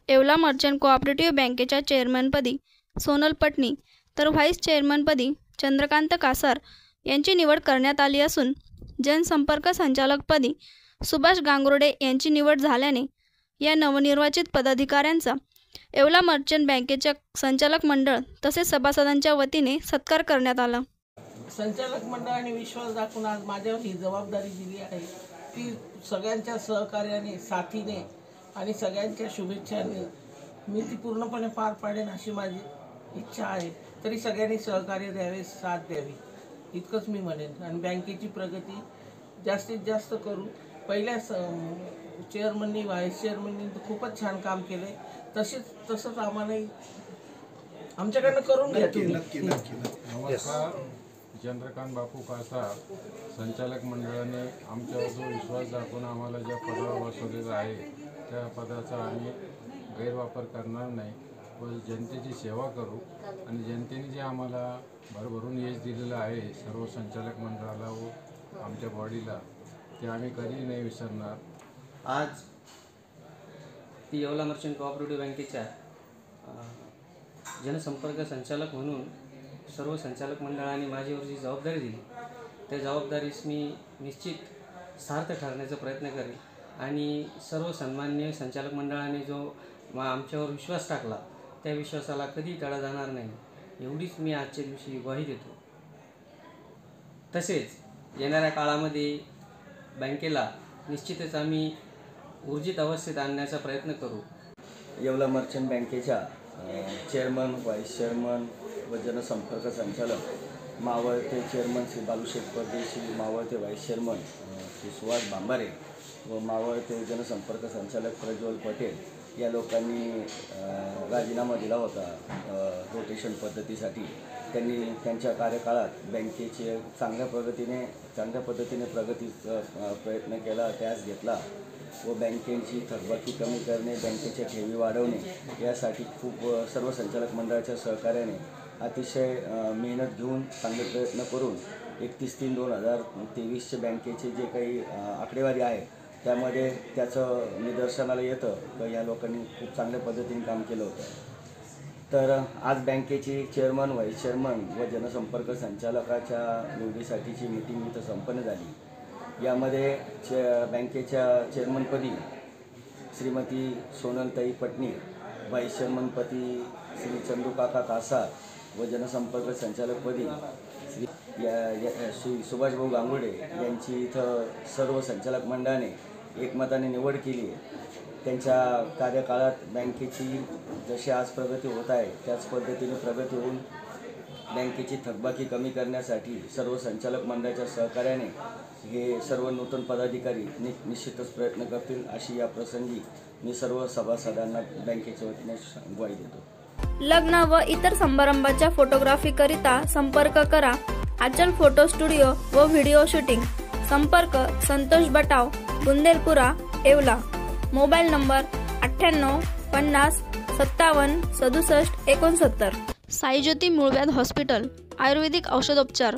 Yeola merchant cooperative बँकेच्या चेअरमनपदी सोनल पटणी तर vice चेअरमनपदी Chandrakant Kasar यांची निवड करण्यात आली असून जनसंपर्क संचालकपदी सुभाष गांगुर्डे यांची निवड झाल्याने या नवनिर्वाचित पदाधिकाऱ्यांचा येवला मर्चंट बँकेच्या संचालक मंडळ तसेच सभासदांच्या वतीने सत्कार करण्यात आला। संचालक मंडळाने विश्वास दाखवून आज माझ्यावर ही जबाबदारी दिली आहे। ती सगळ्यांच्या सहकार्याने, साथीने आणि सगळ्यांच्या शुभेच्छांनी मी ती पूर्णपणे पार पाडेन अशी माझी इच्छा आहे। तरी सगळ्यांनी सहकार्य द्यावे, साथ द्यावी इतकंच मी म्हणेन। आणि बँकेची प्रगती जास्तीत जास्त करू। पहिल्या चेअरमननी, व्हाईस चेअरमननी खूपच छान काम केले, तसंच आम्हालाही आमच्याकडनं करून घ्या तुम्ही। नमस्कार, चंद्रकांत बापू कासार संचालक मंडळाने आमच्यावर जो विश्वास दाखवून आम्हाला ज्या पदावर बसवलेलं आहे त्या पदाचा आम्ही गैरवापर करणार नाही व जनतेची सेवा करू। आणि जनतेने जे आम्हाला भरभरून यश दिलेलं आहे सर्व संचालक मंडळाला व आमच्या बॉडीला, ते आम्ही कधीही नाही विसरणार। आज येवला मर्चंट कोऑपरेटिव्ह बँकेच्या जनसंपर्क संचालक म्हणून सर्व संचालक मंडळाने माझ्यावर जी जबाबदारी दिली त्या जबाबदारीस मी निश्चित सार्थ ठरण्याचा प्रयत्न करेन। आणि सर्व सन्माननीय संचालक मंडळाने जो आमच्यावर विश्वास टाकला त्या विश्वासाला कधी तडा जाणार नाही एवढीच मी आजच्या दिवशी ग्वाही देतो। तसेच येणाऱ्या काळामध्ये बँकेला निश्चितच आम्ही ऊर्जित अवस्थेत आणण्याचा प्रयत्न करू। येवला मर्चंट बँकेच्या चेअरमन, व्हाईस चेअरमन व जनसंपर्क संचालक मावळते चेअरमन श्री बालूशेठ परदेशी, मावळते व्हाईस चेअरमन श्री सुहास बांबारे व मावळते जनसंपर्क संचालक प्रज्वल पटेल या लोकांनी राजीनामा दिला होता रोटेशन पद्धतीसाठी। त्यांनी त्यांच्या कार्यकाळात बँकेचे चांगल्या पद्धतीने प्रगतीचा प्रयत्न केला, त्यास घेतला व बँकेची थकबाकी कमी करणे, बँकेच्या ठेवी वाढवणे यासाठी सर्व संचालक मंडळाच्या सहकार्याने अतिशय मेहनत घेऊन चांगले प्रयत्न करून 31/3/2023चे बँकेचे जे काही आकडेवारी आहे त्यामध्ये त्याचं निदर्शनाला येतं की या लोकांनी खूप चांगल्या पद्धतीने काम केलं होतं। तर आज बँकेची चेअरमन, व्हाईस चेअरमन व जनसंपर्क संचालकाच्या निवडीसाठीची मीटिंग इथं संपन्न झाली। यामध्ये बँकेच्या चेअरमनपदी श्रीमती सोनलताई पटणी, व्हाईस चेअरमनपदी श्री चंदूकाका कासार व जनसंपर्क संचालकपदी श्री सुभाषभाऊ गांगुर्डे यांची इथं सर्व संचालक मंडळाने एकमताने निवड केली आहे। त्यांच्या कार्यकाळात बँकेची जशी आज प्रगती होत आहे त्याच पद्धतीने प्रगती होऊन बँकेची थकबाकी कमी करण्यासाठी सर्व संचालक मंडळाच्या सहकार्याने हे सर्व नूतन पदाधिकारी निश्चितच प्रयत्न करतील अशी या प्रसंगी मी सर्व सभासदांना बँकेच्या वतीने ग्वाही देतो। लग्न व इतर समारंभाच्या फोटोग्राफीकरिता संपर्क करा आचल फोटो स्टुडिओ व व्हिडिओ शूटिंग। संपर्क संतोष बटाव, बुंदेलपुरा, येवला। Mobile number 98 50 57 67 69। साईज्योती मूळव्याध हॉस्पिटल, आयुर्वेदिक औषधोपचार,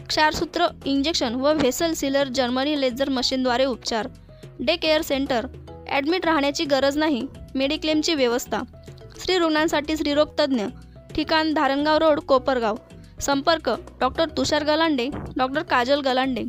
क्षारसूत्र इंजेक्शन व व्हेसल सीलर जर्मनी लेझर मशीनद्वारे उपचार। डे केअर सेंटर, ॲडमिट राहण्याची गरज नाही, मेडिक्लेमची व्यवस्था। स्त्री रुग्णांसाठी स्त्रीरोग तज्ञ, ठिकाण धारणगाव रोड, कोपरगाव। संपर्क डॉक्टर तुषार गलांडे, डॉक्टर काजल गलांडे।